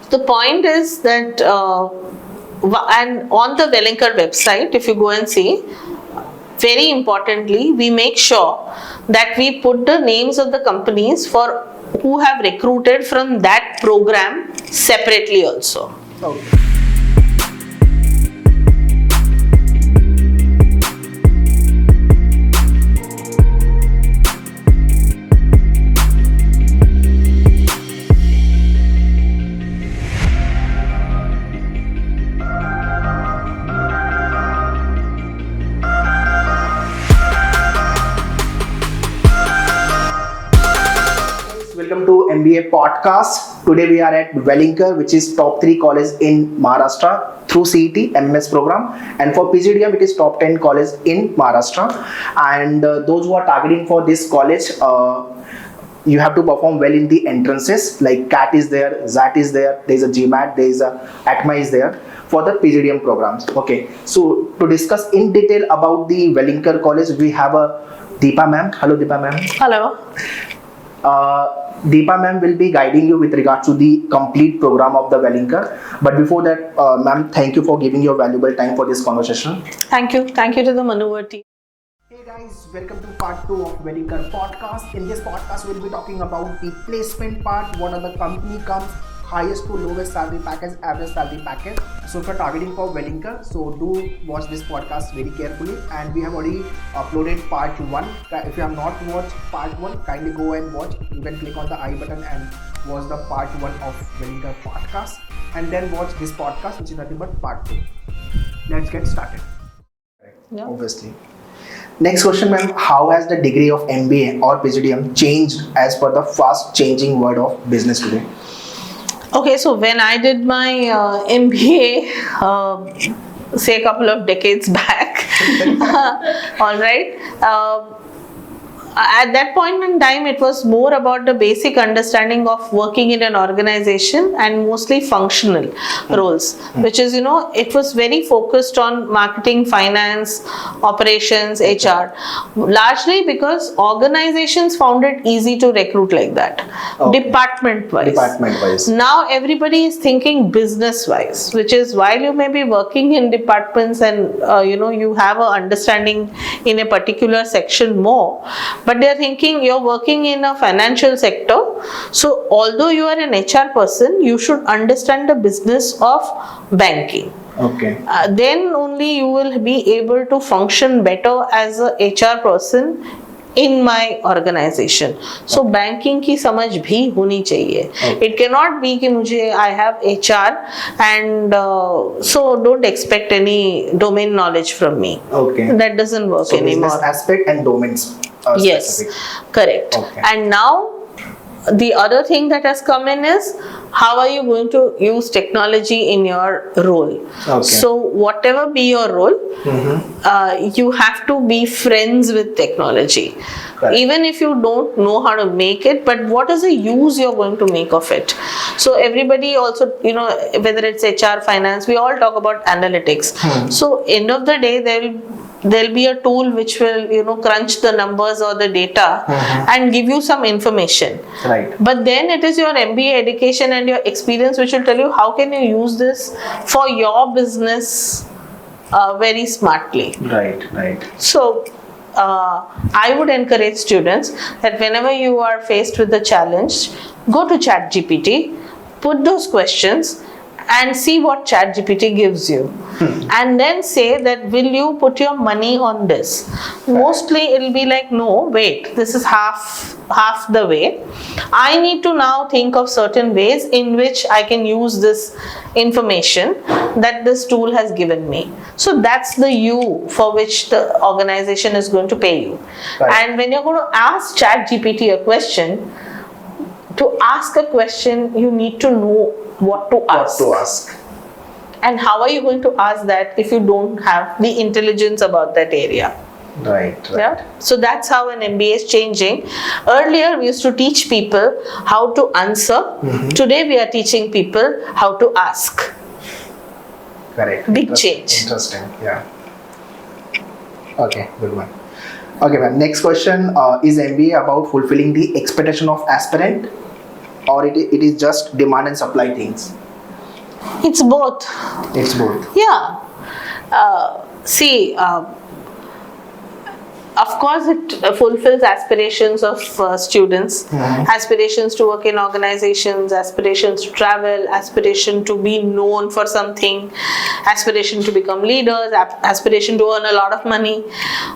The point is that, and on the Welingkar website, if you go and see, very importantly, we make sure that we put the names of the companies for who have recruited from that program separately also. Okay. Welcome to MBA podcast. Today we are at Welingkar, which is top 3 college in Maharashtra through CET MS program, and for PGDM it is top 10 college in Maharashtra. And those who are targeting for this college, you have to perform well in the entrances. Like CAT is there, ZAT is there, there is a GMAT, there is a ATMA is there for the PGDM programs. Okay, so to discuss in detail about the Welingkar college, we have a Deepa ma'am. Hello Deepa ma'am. Hello. Deepa ma'am will be guiding you with regards to the complete program of the Welingkar. But before that, ma'am, thank you for giving your valuable time for this conversation. Thank you. Thank you to the Manoeuvre team. Hey guys, welcome to part 2 of Welingkar podcast. In this podcast, we'll be talking about the placement part. What are the company comes, highest to lowest salary package, average salary package. So if you're targeting for Welingkar, so do watch this podcast very carefully. And we have already uploaded part 1. If you have not watched part 1, kindly go and watch. You can click on the I button and watch the part 1 of Welingkar podcast, and then watch this podcast, which is nothing but part 2. Let's get started. Yeah. Obviously. Next question, ma'am. How has the degree of MBA or PGDM changed as per the fast changing world of business today? Okay, so when I did my MBA, say a couple of decades back, all right, at that point in time, it was more about the basic understanding of working in an organization and mostly functional roles, which is, it was very focused on marketing, finance, operations, HR, largely because organizations found it easy to recruit like that, okay. department-wise. Now everybody is thinking business-wise, which is while you may be working in departments and, you have an understanding in a particular section more, but they're thinking you're working in a financial sector. So although you are an HR person, you should understand the business of banking. Okay. Then only you will be able to function better as a HR person in my organization. So banking की समझ भी होनी चाहिए. It cannot be कि मुझे I have HR and so don't expect any domain knowledge from me. Okay. That doesn't work anymore. Business aspect and domains. Yes, specific. correct. Okay. And now the other thing that has come in is how are you going to use technology in your role? Okay. So whatever be your role, you have to be friends with technology. Right. Even if you don't know how to make it, but what is the use you're going to make of it? So everybody also, whether it's HR, finance, we all talk about analytics. So end of the day, there'll be a tool which will, crunch the numbers or the data and give you some information. Right. But then it is your MBA education and your experience which will tell you how can you use this for your business very smartly. Right. So I would encourage students that whenever you are faced with the challenge, go to ChatGPT, put those questions and see what ChatGPT gives you. And then say that, will you put your money on this? Mostly it'll be like, no, wait, this is half the way. I need to now think of certain ways in which I can use this information that this tool has given me. So that's the you for which the organization is going to pay you. Right. And when you're going to ask ChatGPT a question, to ask a question, you need to know what to ask. And how are you going to ask that if you don't have the intelligence about that area? Right. Yeah. So that's how an MBA is changing. Earlier we used to teach people how to answer. Today we are teaching people how to ask. Correct. Big change. Interesting. Yeah. Okay. Good one. Okay, ma'am. Next question: is MBA about fulfilling the expectation of aspirant, or it is just demand and supply things? It's both. It's both. Yeah. See, of course, it fulfills aspirations of students, aspirations to work in organizations, aspirations to travel, aspiration to be known for something, aspiration to become leaders, aspiration to earn a lot of money,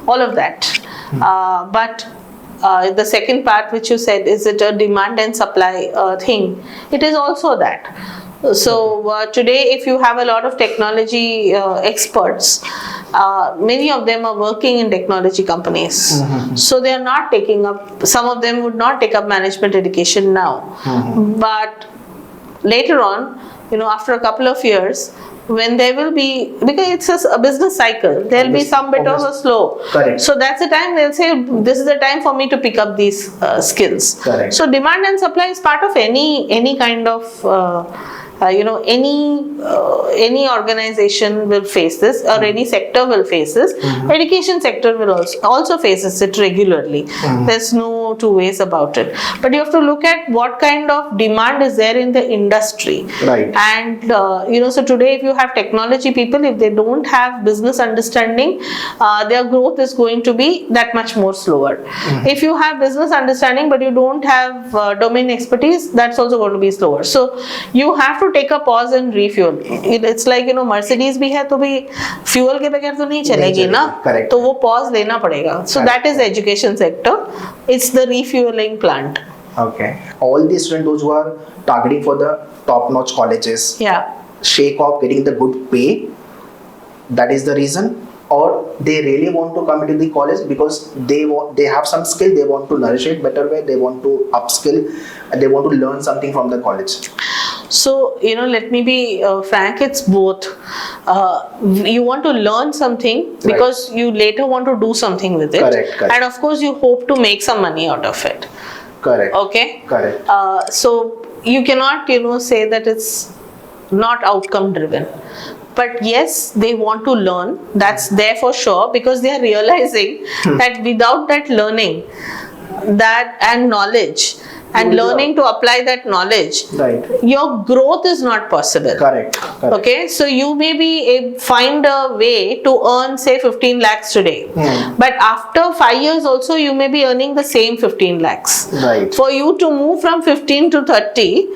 all of that. But the second part which you said, is it a demand and supply thing? It is also that. So today, if you have a lot of technology experts, many of them are working in technology companies. So they are not taking up, some of them would not take up management education now. But later on, after a couple of years, when there will be, because it's a business cycle, there will be some bit of a slow. Correct. So that's the time they'll say, this is the time for me to pick up these skills. Correct. So demand and supply is part of any kind of any organization will face this, or any sector will face this. Education sector will also faces it regularly. There's no two ways about it. But you have to look at what kind of demand is there in the industry. Right. And so today, if you have technology people, if they don't have business understanding, their growth is going to be that much more slower. If you have business understanding but you don't have domain expertise, that's also going to be slower. So you have to take a pause and refuel. It's like Mercedes भी है तो भी fuel के बगैर तो नहीं चलेगी ना, तो वो pause लेना पड़ेगा. So that is the education sector. It's the refueling plant. Okay. All the students, those who are targeting for the top-notch colleges, shake off getting the good pay. That is the reason, or they really want to come into the college because they have some skill, they want to nourish it better way, they want to upskill, and they want to learn something from the college. So, let me be frank, it's both. You want to learn something because you later want to do something with it. Correct. And of course, you hope to make some money out of it. Correct. Okay? Correct. So, you cannot, say that it's not outcome driven. But yes, they want to learn. That's there for sure, because they are realizing that without that learning, that and knowledge, and learning to apply that knowledge, your growth is not possible. Correct. Okay, so you may find a way to earn say 15 lakhs today, but after 5 years also you may be earning the same 15 lakhs. Right. For you to move from 15 to 30,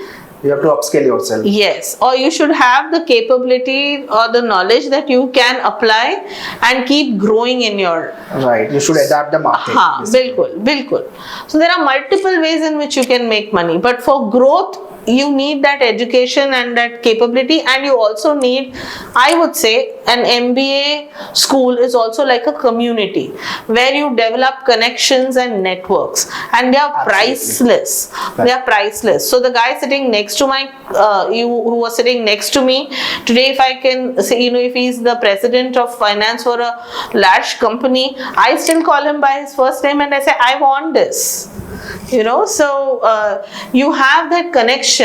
you have to upscale yourself. Yes, or you should have the capability or the knowledge that you can apply and keep growing in your... Right, you should adapt the market. Bilkul. So there are multiple ways in which you can make money, but for growth, you need that education and that capability, and you also need, I would say, an MBA school is also like a community where you develop connections and networks, and they are priceless. They are priceless. So the guy sitting next to who was sitting next to me today, if I can say, if he's the president of finance for a large company, I still call him by his first name and I say, I want this. So you have that connection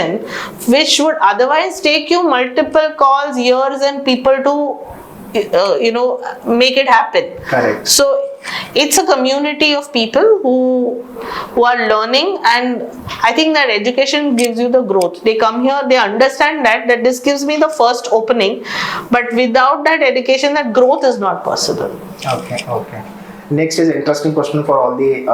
which would otherwise take you multiple calls, years, and people to make it happen. Correct. So it's a community of people who are learning, and I think that education gives you the growth. They come here, they understand that this gives me the first opening, but without that education, that growth is not possible. Okay. Next is an interesting question for all the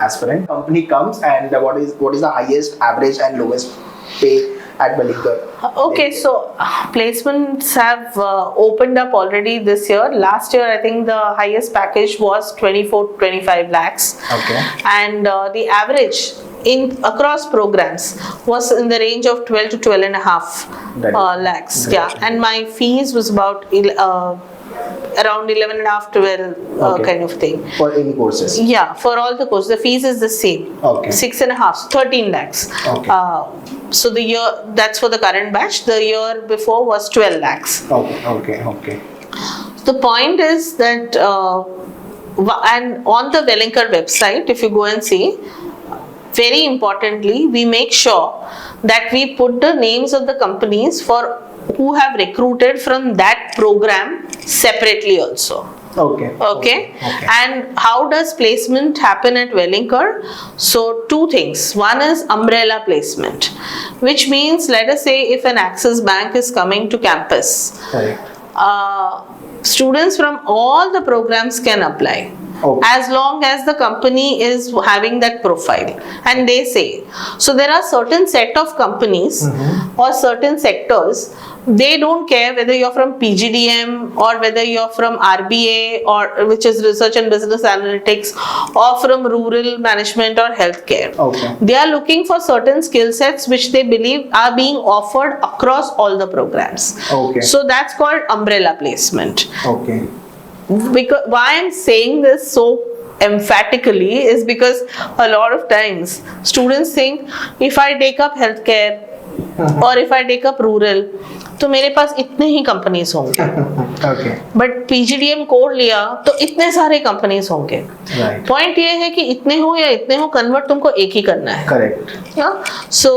aspirant. Company comes and what is the highest, average and lowest pay at Welingkar? Okay, so placements have opened up already this year. Last year, I think the highest package was 24-25 lakhs. Okay. And the average across programs was in the range of 12 to 12.5 lakhs. Great. Yeah, and my fees was about around 11.5, 12 kind of thing. For any courses? Yeah, for all the courses. The fees is the same. Okay. 6.5, 13 lakhs. Okay. So the year, that's for the current batch. The year before was 12 lakhs. Okay. The point is that, and on the Welingkar website, if you go and see, very importantly, we make sure that we put the names of the companies who have recruited from that program separately also. Okay. And how does placement happen at Welingkar? So two things. One is umbrella placement, which means, let us say if an Axis Bank is coming to campus, Correct. students from all the programs can apply. Okay. As long as the company is having that profile, and they say so. There are certain set of companies or certain sectors, they don't care whether you're from PGDM or whether you're from RBA, or which is Research and Business Analytics, or from rural management or healthcare. Okay. They are looking for certain skill sets which they believe are being offered across all the programs. Okay. So that's called umbrella placement. Okay. Because why I'm saying this so emphatically is because a lot of times students think if I take up healthcare or if I take up rural, तो मेरे पास इतने ही companies होंगे. Okay. But PGDM code लिया तो इतने सारे companies होंगे. Right. Point ये है कि इतने हो या इतने हो, कन्वर्ट तुमको एक ही करना है. Correct. So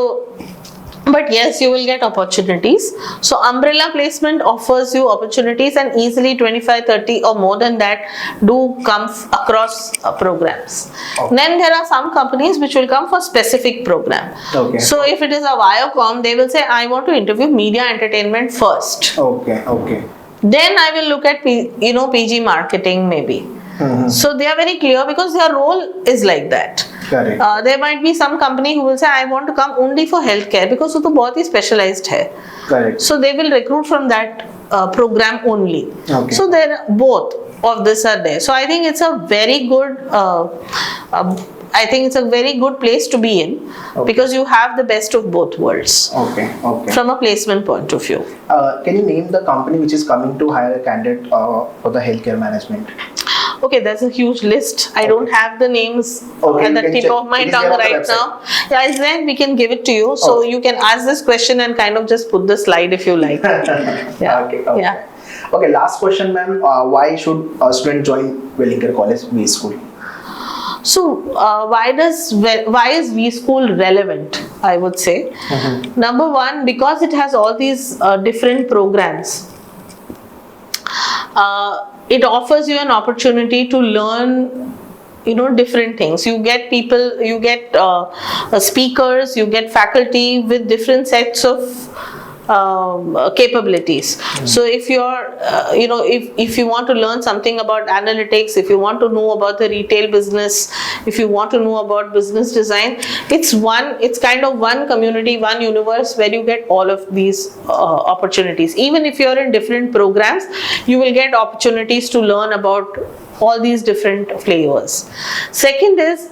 but yes, you will get opportunities. So umbrella placement offers you opportunities, and easily 25, 30 or more than that do come across programs. Okay. Then there are some companies which will come for specific program. Okay. So if it is a Viacom, they will say, I want to interview media entertainment first. Okay. Okay. Then I will look at PG marketing maybe. So they are very clear because their role is like that. Correct. There might be some company who will say, I want to come only for healthcare because वो तो बहुत ही specialized है. Correct. So they will recruit from that program only. Okay. So there both of this are there. So I think it's a very good. I think it's a very good place to be in because you have the best of both worlds. Okay. Okay. From a placement point of view. Can you name the company which is coming to hire a candidate for the healthcare management? Okay, that's a huge list. I don't have the names Okay, at the tip check. of my It is tongue there on the right now. Yeah, it's there. We can give it to you. So Okay. you can ask this question and kind of just put the slide if you like. Yeah. Okay. Yeah. Okay, last question, ma'am. Why should a student join Welingkar College WeSchool? So why is WeSchool relevant? I would say number one, because it has all these different programs. It offers you an opportunity to learn different things. You get people, you get speakers, you get faculty with different sets of capabilities. So if you're if you want to learn something about analytics, if you want to know about the retail business, if you want to know about business design, it's kind of one community, one universe where you get all of these opportunities. Even if you're in different programs, you will get opportunities to learn about all these different flavors. Second is,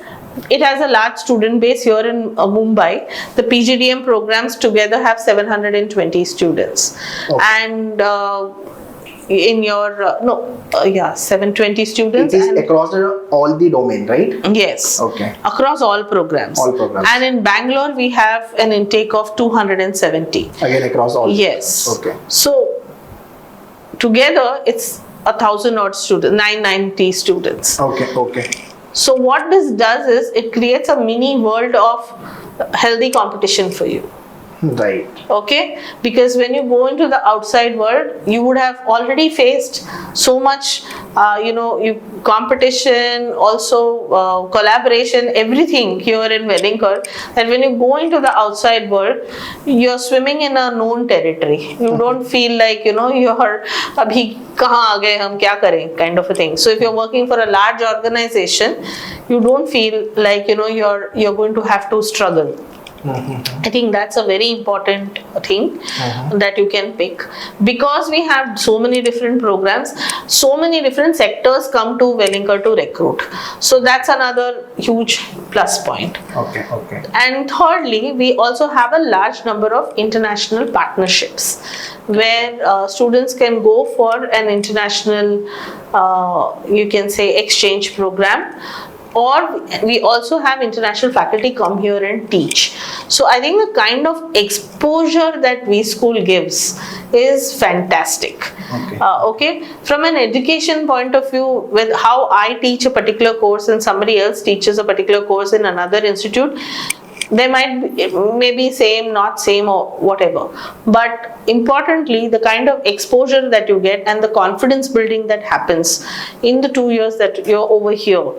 it has a large student base here in Mumbai. The PGDM programs together have 720 students. Okay. And in your 720 students. It is across all the domain, right? Yes. Okay. Across all programs. All programs. And in Bangalore, we have an intake of 270. Again, across all. Yes. Okay. So together, it's 1,000 odd students, 990 students. Okay. Okay. So what this does is it creates a mini world of healthy competition for you. Right. Okay, because when you go into the outside world, you would have already faced so much, competition, also collaboration, everything here in Welingkar, that when you go into the outside world, you're swimming in a known territory. You don't feel like, you're abhi kahan aa gaye, hum kya kare, kind of a thing. So if you're working for a large organization, you don't feel like, you're going to have to struggle. I think that's a very important thing that you can pick, because we have so many different programs, so many different sectors come to Welingkar to recruit. So that's another huge plus point. Okay, okay. And thirdly, we also have a large number of international partnerships where students can go for an international, you can say, exchange program. Or we also have international faculty come here and teach. So I think the kind of exposure that WeSchool gives is fantastic. Okay. From an education point of view, with how I teach a particular course and somebody else teaches a particular course in another institute, They might be, maybe same, not same, or whatever. But importantly, the kind of exposure that you get and the confidence building that happens in the 2 years that you're over here,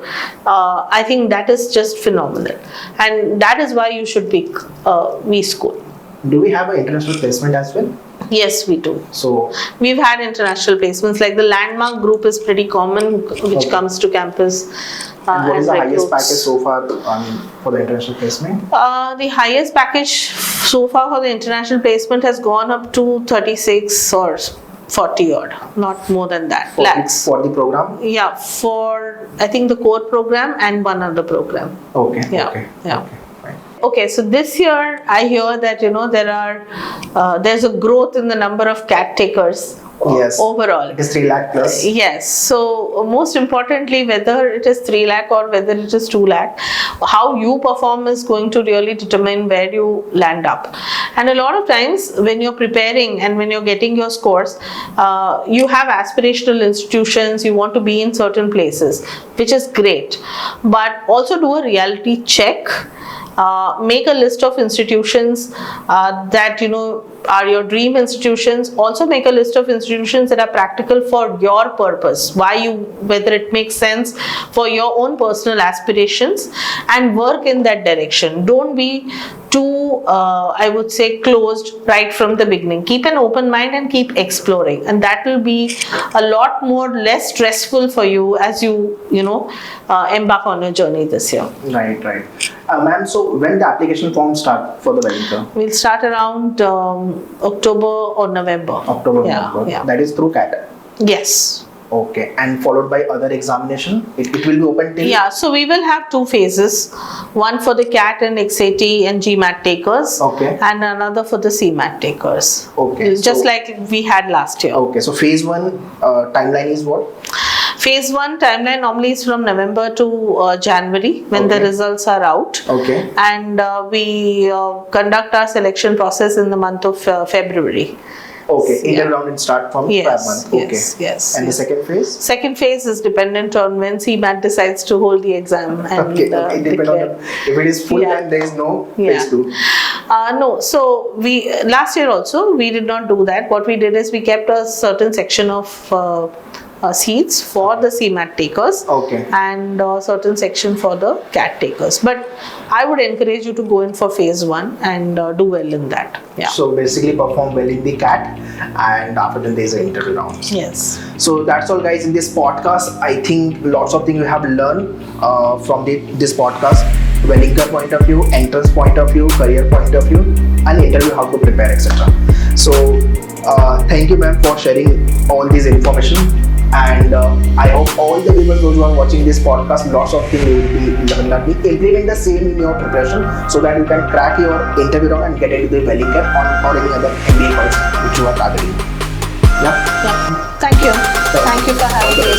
I think that is just phenomenal. And that is why you should pick WeSchool. Do we have an international placement as well? Yes, we do. So we've had international placements, like the Landmark group is pretty common, which comes to campus. and what is the highest recruits. package so far for the international placement? The highest package so far for the international placement has gone up to 36 or 40 odd, not more than that, lakhs. For the program? Yeah, for I think the core program and one other program. Okay. Yeah, Okay. yeah. Okay. Fine. Okay, so this year I hear that there's a growth in the number of CAT takers. Yes. Overall. It is 3 lakh plus. Yes. So most importantly, whether it is 3 lakh or whether it is 2 lakh, how you perform is going to really determine where you land up. And a lot of times when you're preparing and when you're getting your scores, you have aspirational institutions, you want to be in certain places, which is great. But also do a reality check. Make a list of institutions that are your dream institutions. Also make a list of institutions that are practical for your purpose, whether it makes sense for your own personal aspirations, and work in that direction. Don't be too I would say closed right from the beginning. Keep an open mind and keep exploring, and that will be a lot less stressful for you as you embark on your journey this year. Right. Ma'am, so when the application forms start for the Welingkar? We'll start around October or November. November. Yeah. That is through CAT. Yes. Okay, and followed by other examination? It will be open till? Yeah, so we will have 2 phases. One for the CAT and XAT and GMAT takers. Okay. And another for the CMAT takers. Okay. Just like we had last year. Okay, so phase 1 timeline is what? Phase 1 timeline normally is from November to January when the results are out. Okay. And we conduct our selection process in the month of February. Okay, Yeah. interview round will start from that month. Okay. Yes. And the second phase? Second phase is dependent on when CMAT decides to hold the exam. And, Okay, depend on declare. if it is full, Yeah. then there is no Yeah. phase 2. No, so last year also we did not do that. What we did is we kept a certain section of seats for the CMAT takers. Okay. And a certain section for the CAT takers. But I would encourage you to go in for phase 1 and do well in that. Yeah. So basically perform well in the CAT, and after that there is an interview round. Yes. So that's all, guys, in this podcast. I think lots of things you have learned from this podcast. Welingkar point of view, entrance point of view, career point of view, and interview how to prepare, etc. So thank you, ma'am, for sharing all this information. And I hope all the people those who are watching this podcast, lots of things will be implement the same in your preparation, so that you can crack your interview round and get into the Welingkar or any other MBA college which you are targeting. Yeah. Thank you. Thank you for having me.